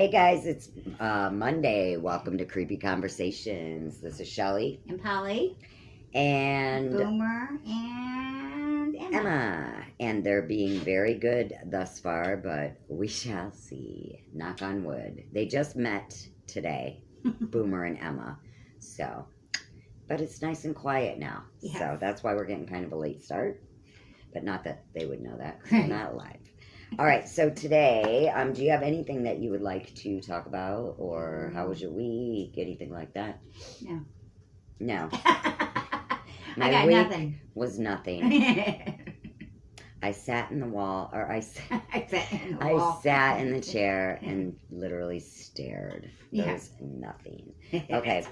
Hey guys, it's Monday. Welcome to Creepy Conversations. This is Shelley And Polly, and Boomer, and Emma. And they're being very good thus far, but we shall see. Knock on wood. They just met today, Boomer and Emma. So, but it's nice and quiet now. Yeah. So that's why we're getting kind of a late start. But not that they would know that, 'cause they're not live. All right, so today, do you have anything that you would like to talk about, or how was your week, anything like that? No. No. I My got week nothing. was nothing. I sat in the wall, or I sat in the chair and literally stared. There was nothing. Okay,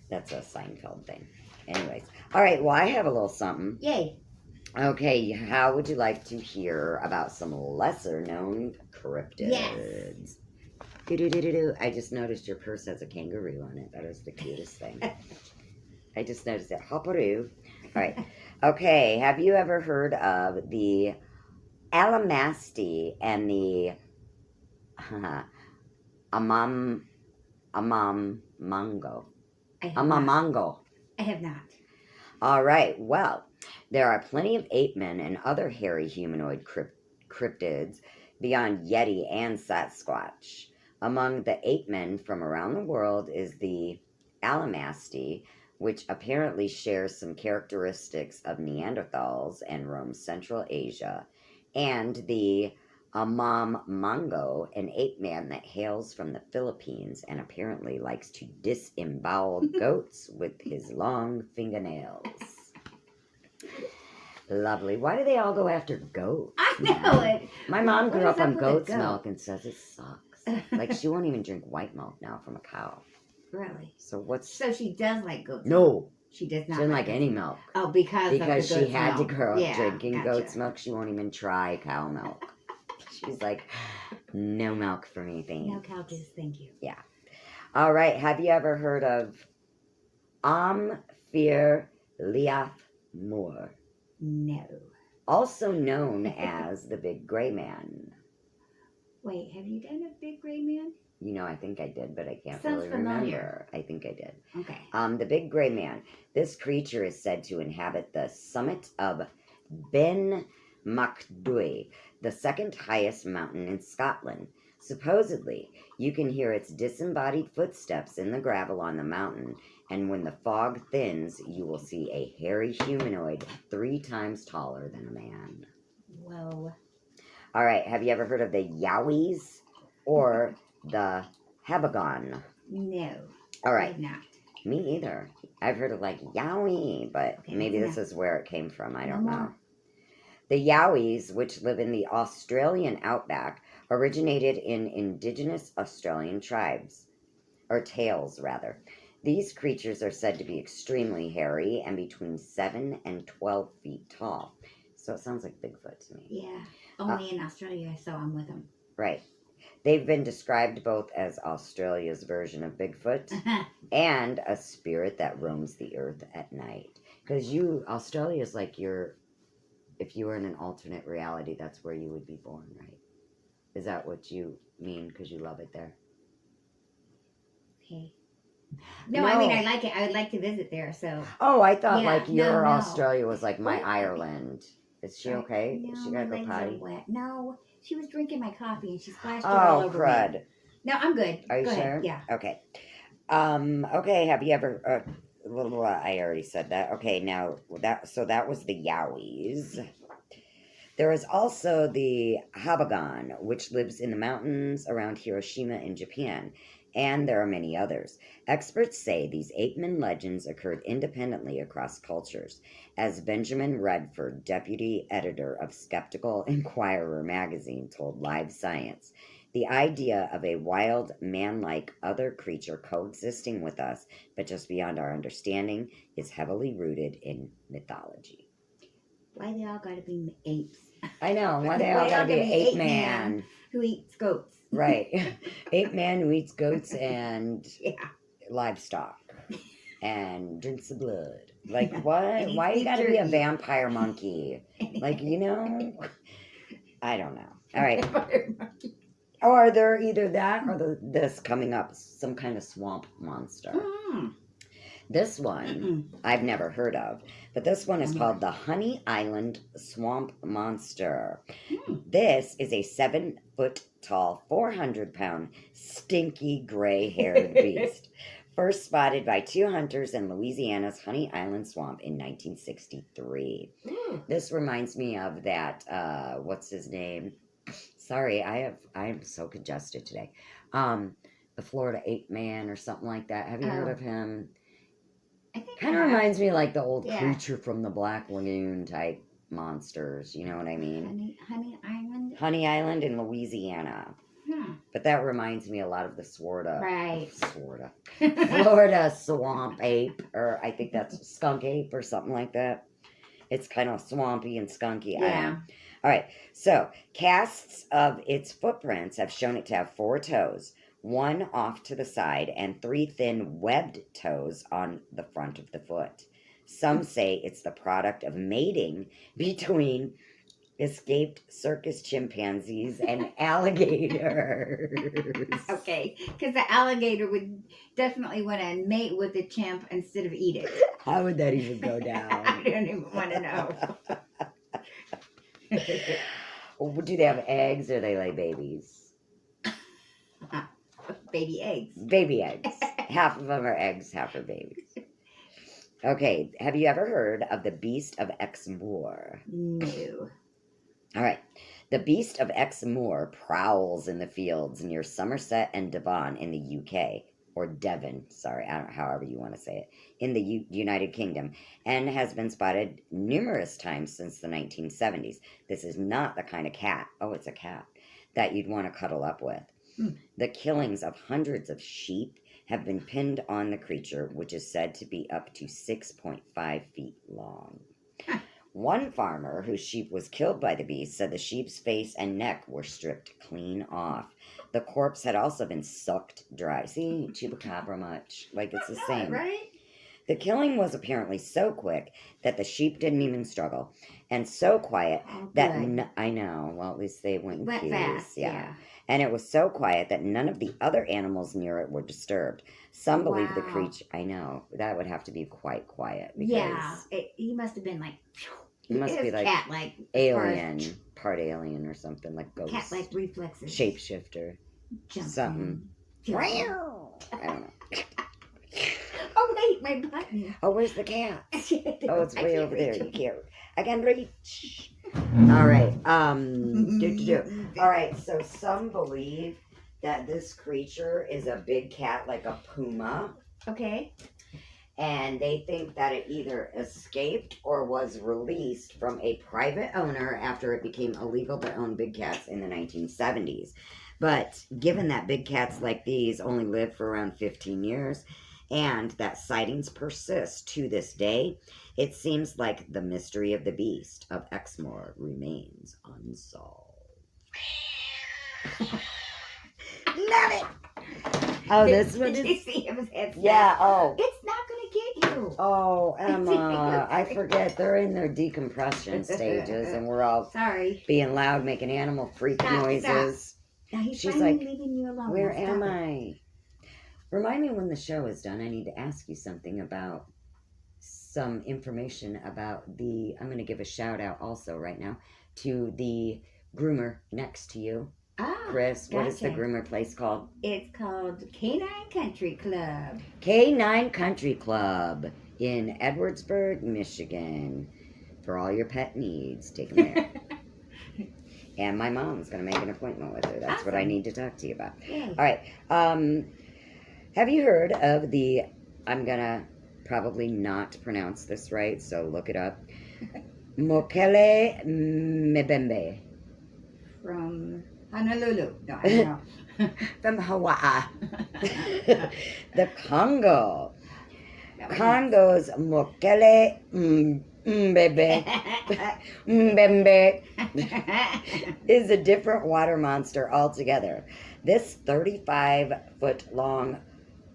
that's a Seinfeld thing. Anyways, all right, well, I have a little something. Yay. Okay, how would you like to hear about some lesser-known cryptids? Yes. Do-do-do-do-do. I just noticed your purse has a kangaroo on it. That is the cutest thing. I just noticed it. Hopperoo. All right. Okay, have you ever heard of the Alamasti and the Amamongo? Amamongo. I have not. All right, well, there are plenty of ape men and other hairy humanoid cryptids beyond Yeti and Sasquatch. Among the ape men from around the world is the Alamasti, which apparently shares some characteristics of Neanderthals and roams Central Asia, and the Amamongo, an ape man that hails from the Philippines and apparently likes to disembowel goats with his long fingernails. Lovely. Why do they all go after goats? I know it. My mom grew up on goat's goat? milk and says it sucks. Like, she won't even drink white milk now from a cow. Really? So she does like goat's milk? No. She does not. She doesn't like any milk. Oh, because she had milk. to grow up Yeah, drinking goat's milk. She won't even try cow milk. She's like, no milk for me, thanks. No cow juice, thank you. Yeah. All right. Have you ever heard of Amphir Moore? No. Also known as the Big Gray Man. Wait, have you done a Big Gray Man? You know, I think I did, but I can't Sounds really familiar. remember. I think I did. Okay. The Big Gray Man. This creature is said to inhabit the summit of Ben Macdui, the second highest mountain in Scotland. Supposedly, you can hear its disembodied footsteps in the gravel on the mountain, and when the fog thins, you will see a hairy humanoid 3 times taller than a man. Whoa. All right, have you ever heard of the Yowies or the Habagon? No. All right. Not. Me either. I've heard of like Yowie, but okay, maybe this is where it came from. I don't know. The Yowies, which live in the Australian outback, originated in indigenous Australian tribes, or tales rather. These creatures are said to be extremely hairy and between 7 and 12 feet tall. So it sounds like Bigfoot to me. Yeah. Only in Australia, so I'm with them. Right. They've been described both as Australia's version of Bigfoot and a spirit that roams the earth at night. Because Australia is like if you were in an alternate reality, that's where you would be born, right? Is that what you mean? Because you love it there? Okay. No, I mean, I like it. I would like to visit there, so. Oh, I thought your Australia was like my Ireland. Is she okay? No, Is she got to go potty? Wet. No, she was drinking my coffee and she splashed it all over crud. me. No, I'm good. Are you go sure? Ahead. Yeah. Okay. Okay, have you ever... I already said that. Okay, now, that was the Yowies. There is also the Habagon, which lives in the mountains around Hiroshima in Japan, and there are many others. Experts say these ape-men legends occurred independently across cultures. As Benjamin Redford, deputy editor of Skeptical Inquirer magazine, told Live Science, the idea of a wild, man-like other creature coexisting with us, but just beyond our understanding, is heavily rooted in mythology. Why they all gotta be apes? I know. Why they all gotta be ape man who eats goats? Right. Ape man who eats goats and livestock and drinks the blood. Like, what? Why you gotta be a vampire monkey? Like, I don't know. All right. Or they're either that or this coming up, some kind of swamp monster. This one I've never heard of, but this one is called the Honey Island Swamp Monster. This is a 7-foot tall, 400-pound, stinky gray-haired beast. First spotted by 2 hunters in Louisiana's Honey Island Swamp in 1963. This reminds me of that, what's his name? Sorry, I am so congested today. The Florida Ape Man or something like that. Have you heard of him? Kind of reminds me like the old Creature from the Black Lagoon type monsters. You know what I mean? Honey Island? Honey Island in Louisiana. But that reminds me a lot of the Florida swamp ape, or I think that's skunk ape or something like that. It's kind of swampy and skunky. Yeah. All right. So casts of its footprints have shown it to have 4 toes, 1 off to the side, and 3 thin webbed toes on the front of the foot. Some say it's the product of mating between escaped circus chimpanzees and alligators. Okay, because the alligator would definitely want to mate with the chimp instead of eat it. How would that even go down? I don't even want to know. Do they have eggs or they lay babies? Baby eggs. Baby eggs. Half of them are eggs, half are babies. Okay, have you ever heard of the Beast of Exmoor? No. All right. The Beast of Exmoor prowls in the fields near Somerset and Devon in the UK, or Devon, sorry, I don't know, however you want to say it, in the United Kingdom, and has been spotted numerous times since the 1970s. This is not the kind of cat, it's a cat, that you'd want to cuddle up with. The killings of hundreds of sheep have been pinned on the creature, which is said to be up to 6.5 feet long. One farmer whose sheep was killed by the beast said the sheep's face and neck were stripped clean off. The corpse had also been sucked dry. See, chupacabra much. Like, it's the same. Right? The killing was apparently so quick that the sheep didn't even struggle, and so quiet that I know. Well, at least they went fast. Yeah. And it was so quiet that none of the other animals near it were disturbed. Some believe the creature. I know that would have to be quite quiet. Because he must have been like. He must be like cat-like alien, part alien or something, like ghost. Cat-like reflexes. Shapeshifter. Something. I don't know. Oh wait, my button. Oh, where's the cat? It's way over there. You can't. I can reach. All right. All right. So some believe that this creature is a big cat, like a puma. Okay. And they think that it either escaped or was released from a private owner after it became illegal to own big cats in the 1970s. But given that big cats like these only live for around 15 years, and that sightings persist to this day, it seems like the mystery of the Beast of Exmoor remains unsolved. Love it! Oh, this one Did is... you see him? Yeah, oh. It's not going to get you. Oh, Emma, I forget. They're in their decompression stages, and we're all being loud, making animal freak noises. Now he's She's finally like, leaving you alone. where am I? Remind me when the show is done. I need to ask you something about some information about the... I'm going to give a shout out also right now to the groomer next to you. Chris, what is the groomer place called? It's called K9 Country Club. K9 Country Club in Edwardsburg, Michigan. For all your pet needs, take them there. And my mom's going to make an appointment with her. That's what I need to talk to you about. Yay. All right. Have you heard of the... I'm going to probably not pronounce this right, so look it up. Mokele Mbembe. From... Honolulu. No, I don't know. From Hawaii. The Congo. Congo's Mokele Mbembe is a different water monster altogether. This 35-foot-long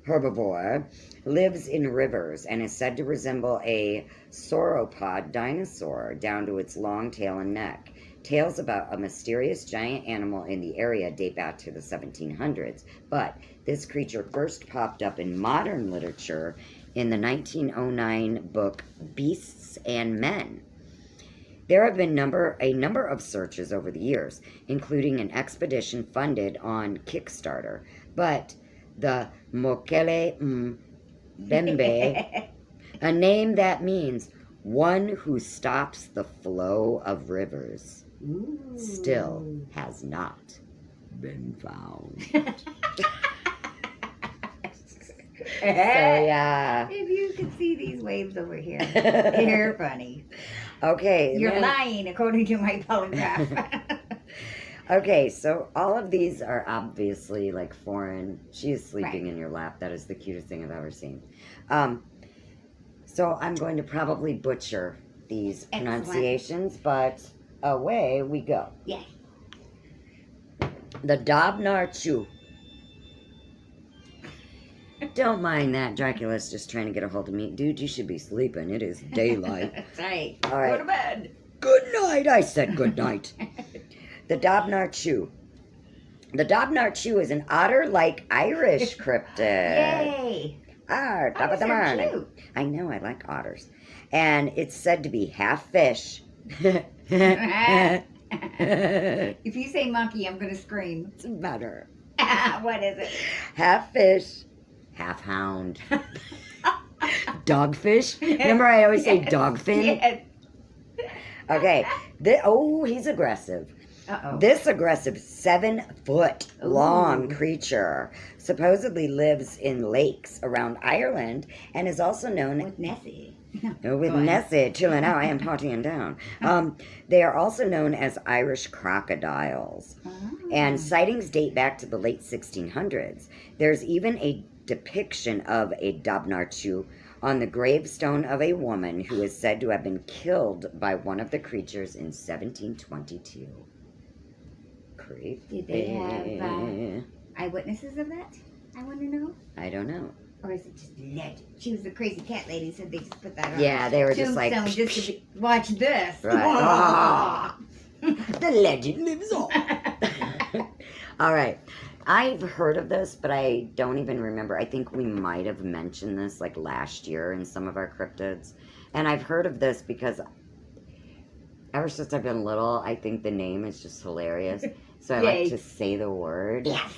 herbivore lives in rivers and is said to resemble a sauropod dinosaur down to its long tail and neck. Tales about a mysterious giant animal in the area date back to the 1700s, but this creature first popped up in modern literature in the 1909 book Beasts and Men. There have been a number of searches over the years, including an expedition funded on Kickstarter, but the Mokele Mbembe, a name that means one who stops the flow of rivers, Ooh. still has not been found. So yeah. If you could see these waves over here, they're funny. Okay. You're then- lying, according to my polygraph. Okay, so all of these are obviously like foreign. She is sleeping Right. in your lap. That is the cutest thing I've ever seen. So I'm going to probably butcher these Excellent. pronunciations, but away we go. Yeah. The Dobnar Chu. Don't mind that. Dracula's just trying to get a hold of me. Dude, you should be sleeping. It is daylight. That's right. All right. Go to bed. Good night. I said good night. The Dobnar Chu. The Dobnar Chu is an otter-like Irish cryptid. Yay. Top of the Otters are morning. cute. I know, I like otters. And it's said to be half fish. If you say monkey, I'm going to scream. It's better. What is it? Half fish, half hound. Dogfish. Remember I always say Yes. dogfin? Yes. Okay. He's aggressive. Uh-oh. This aggressive 7-foot long Ooh. creature supposedly lives in lakes around Ireland and is also known With Nessie. with Go ahead. Nessie chilling out. I am partying down. They are also known as Irish crocodiles. Oh. And sightings date back to the late 1600s. There's even a depiction of a Dobnarchu on the gravestone of a woman who is said to have been killed by one of the creatures in 1722. Creepy. Did they have eyewitnesses of that? I want to know. I don't know. Or is it just legend? She was the crazy cat lady, so they just put that on. Yeah, they were just like, Tombstone just to be, watch this. Right. Ah. The legend lives on. All right. I've heard of this, but I don't even remember. I think we might have mentioned this like last year in some of our cryptids. And I've heard of this because ever since I've been little, I think the name is just hilarious. So I Yay. like to say the word. Yes.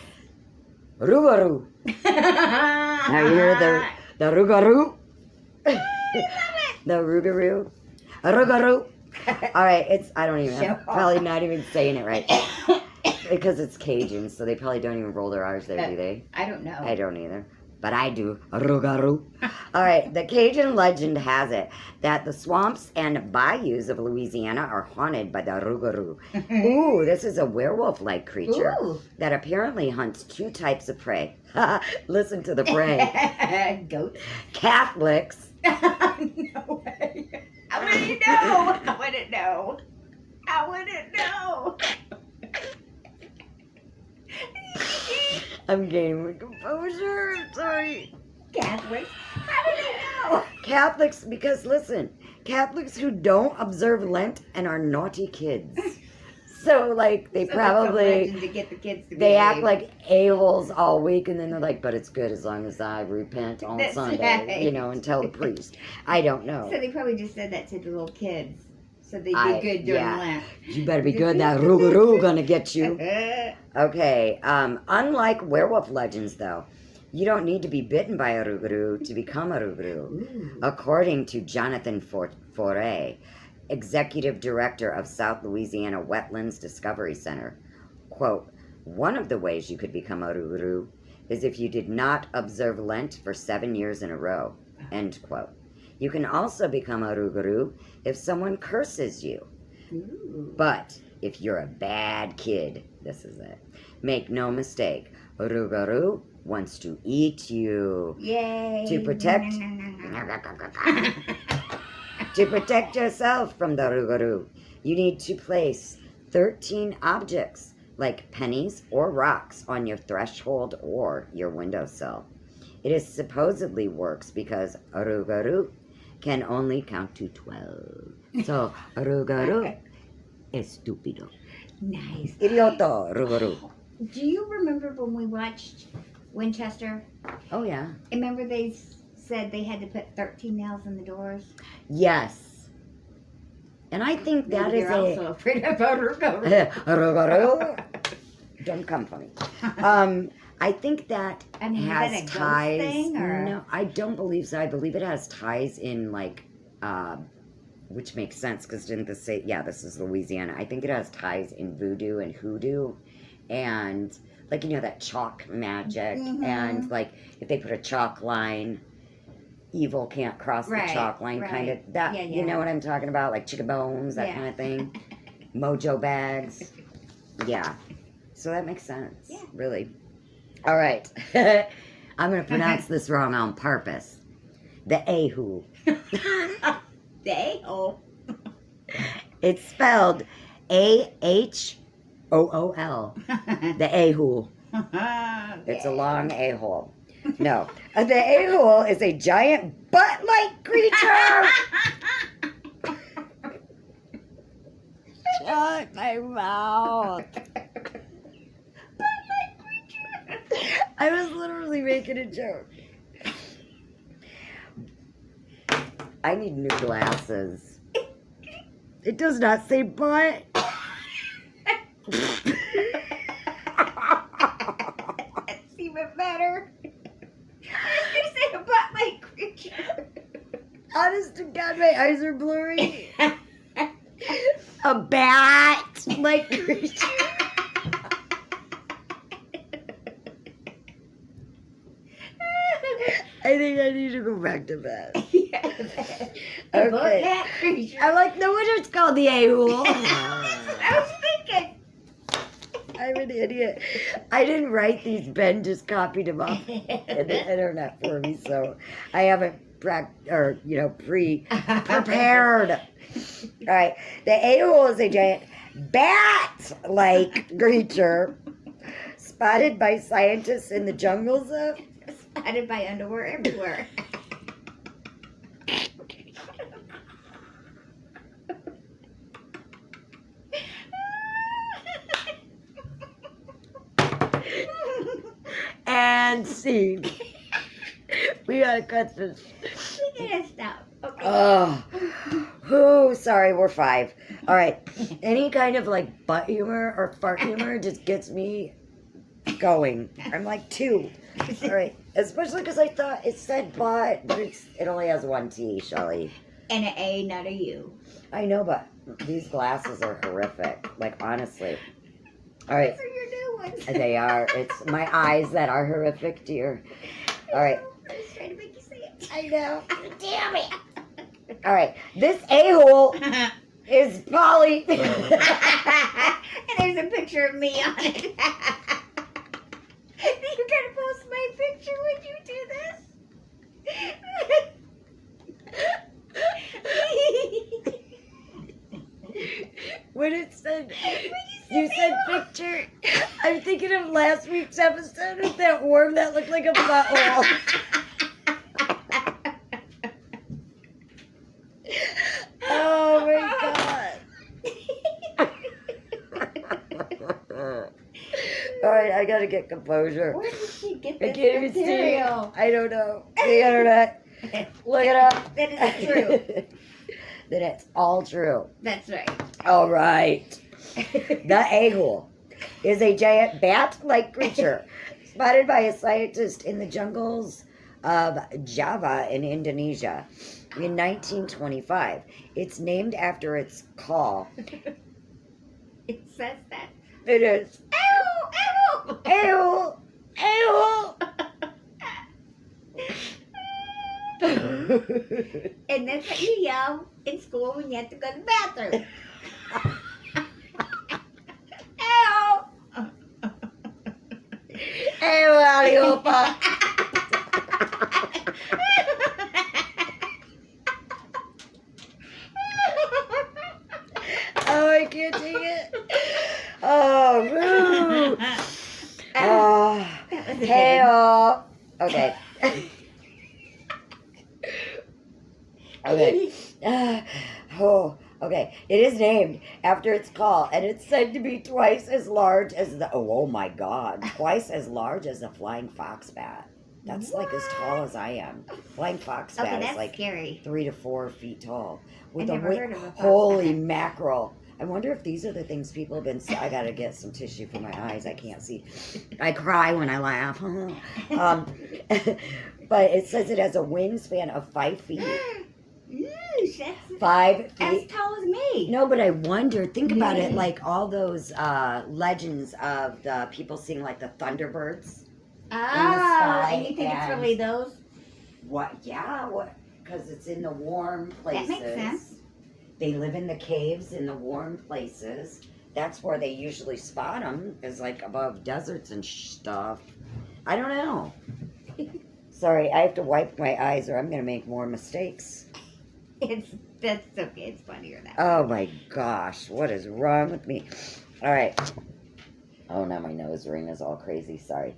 Rugaru. Now you hear the rugaru? The rugaru. Rugaru. All right, I don't even, I'm probably not even saying it right. Because it's Cajun, so they probably don't even roll their R's there, do they? I don't know. I don't either. But I do. Rugaru. All right, the Cajun legend has it that the swamps and bayous of Louisiana are haunted by the Rugaru. Ooh, this is a werewolf-like creature Ooh. that apparently hunts two types of prey. Listen to the prey. Goat. Catholics. No way. I wouldn't know. I wouldn't know. I wouldn't know. I'm gaining my composure. I'm sorry. Catholics. How did they know? Catholics, because listen, Catholics who don't observe Lent and are naughty kids. So, like, they So that's a probably, legend to get the kids to they act behave. like a-holes all week, and then they're like, but it's good as long as I repent on That's Sunday, right. you know, and tell the priest. I don't know. So they probably just said that to the little kids. So they I- did good during yeah. Lent. You better be good, that Rougarou gonna get you. Okay, unlike werewolf legends, though, you don't need to be bitten by a Rougarou to become a Rougarou. Ooh. According to Jonathan Foray, executive director of South Louisiana Wetlands Discovery Center, quote, one of the ways you could become a Rougarou is if you did not observe Lent for 7 years in a row, end quote. You can also become a Rougarou if someone curses you. Ooh. But if you're a bad kid, this is it. Make no mistake, a Rougarou wants to eat you. Yay. To protect- To protect yourself from the Rougarou, you need to place 13 objects, like pennies or rocks, on your threshold or your windowsill. It is supposedly works because a Rougarou can only count to 12. So, a Rougarou Estúpido. Nice. Idioto, Ruguru. Do you remember when we watched Winchester? Oh, yeah. Remember they said they had to put 13 nails in the doors? Yes. And I think that Maybe is they're also afraid of Ruguru. Ruguru. Don't come for me. I think that I mean, has is that a ties. ghost thing, or? No, I don't believe so. I believe it has ties in like, which makes sense because didn't this say? Yeah, this is Louisiana. I think it has ties in voodoo and hoodoo, and like that chalk magic, and like if they put a chalk line, evil can't cross the chalk line, kind of that. Yeah, You know what I'm talking about? Like chicken bones, that kind of thing. Mojo bags. Yeah. So that makes sense. Yeah. Really. All right. I'm going to pronounce this wrong on purpose. The Ahu. The A-hole. It's spelled A-H-O-O-L. The Ahu. It's a long A-hole. No. The A-hole is a giant butt-like creature. Shut my mouth. I was literally making a joke. I need new glasses. It does not say butt. That's even better. I was going to say a butt-like creature. Honest to God, my eyes are blurry. A bat-like creature. I think I need to go back to bed. Okay. I'm like, no wonder it's called the A-hole. I was thinking. I'm an idiot. I didn't write these. Ben just copied them off the internet for me, so I haven't prepared. All right. The A-hole is a giant bat-like creature spotted by scientists in the jungles of... Spotted by underwear everywhere. And scene. We gotta cut this. We gotta stop. Okay. Oh, sorry, we're 5. All right. Any kind of like butt humor or fart humor just gets me going. I'm like 2. All right. Especially because I thought it said butt, but it only has 1 T, Shelley. And an A, not a U. I know, but these glasses are horrific. Like, honestly. All right. Those are your new ones. They are. It's my eyes that are horrific, dear. All right. I was trying to make you say it. I know. Damn it. All right. This a-hole is Polly. And there's a picture of me on it. You gotta post my picture when you do this. When it said, you said picture, I'm thinking of last week's episode with that worm that looked like a butthole. Oh my God. All right, I gotta get composure. Where did she get I this can't even see. material? I don't know. The internet. Look it up. That is true. That it's all true. That's right. All right. The a-hole is a giant bat-like creature spotted by a scientist in the jungles of Java in Indonesia in 1925. It's named after its call. It says that. It is. Ow! Ow! A-hole! A-hole! And that's what you yell in school when you have to go to the bathroom. Ow! A-hole, Aliopa. Oh, I can't take it. Oh, woo. Oh, hey-oh. Okay. Okay. Oh, Okay, it is named after its call, and it's said to be twice as large as the. Oh my God! Twice as large as a flying fox bat. That's like as tall as I am. Flying fox Okay, bat is that's like scary. 3 to 4 feet tall. I never heard of a fox Holy bat. mackerel! I wonder if these are the things people have been. I gotta get some tissue for my eyes. I can't see. I cry when I laugh. But it says it has a wingspan of 5 feet. Yeesh, that's 5 as feet. tall as me. No, but I wonder. Think about it. Yeah. Like all those legends of the people seeing like the Thunderbirds. Oh, and you think it's and- really those? What? Yeah. What? Because it's in the warm places. That makes sense. They live in the caves in the warm places. That's where they usually spot them. Is like above deserts and stuff. I don't know. Sorry, I have to wipe my eyes, or I'm gonna make more mistakes. That's okay. It's funnier that. Oh my gosh, what is wrong with me? All right. Oh, now my nose ring is all crazy. Sorry.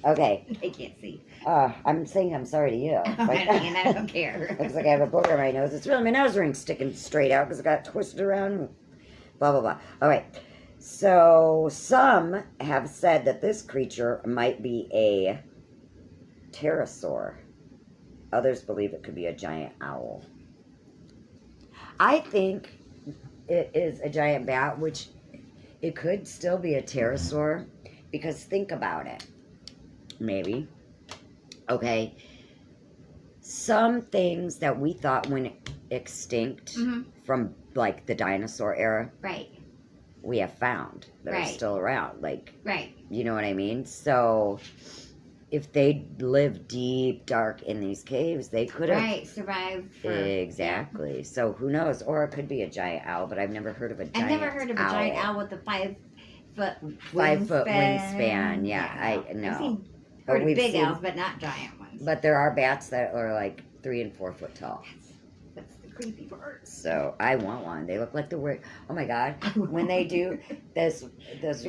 Okay. They can't see. I'm saying I'm sorry to you. And I don't care. Looks like I have a booger on my nose. It's really my nose ring sticking straight out because it got twisted around. Blah, blah, blah. All right. So some have said that this creature might be a pterosaur. Others believe it could be a giant owl. I think it is a giant bat, which it could still be a pterosaur, because think about it. Maybe. Okay. Some things that we thought went extinct from like the dinosaur era, Right. we have found that are Right. still around. Like, Right. you know what I mean? So if they lived deep, dark in these caves, they could have. Right. Survived for. Exactly. So who knows? Or it could be a giant owl, but I've never heard of a giant I've never heard of a giant owl with a 5 foot 5 foot wingspan. Yeah, I I've know. seen, But heard of we've big seen- owls, but not giant ones. But there are bats that are like 3 and 4 foot tall. That's the creepy part. So I want one. They look like the weird. Oh my God! When they do this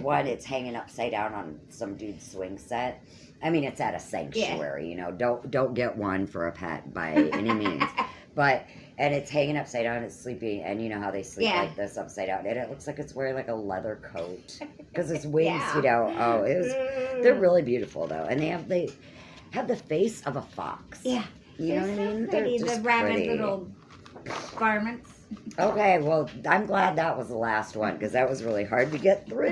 one, it's hanging upside down on some dude's swing set. I mean, it's at a sanctuary. You know, don't get one for a pet by any means. But and it's hanging upside down. It's sleeping, and you know how they sleep Yeah. like this upside down, and it looks like it's wearing like a leather coat because its wings. Yeah. You know, oh, they're really beautiful though, and they have the face of a fox. Yeah. You know what I They're so mean? pretty. They're just The rabbit pretty. little garments. Okay, well, I'm glad that was the last one because that was really hard to get through.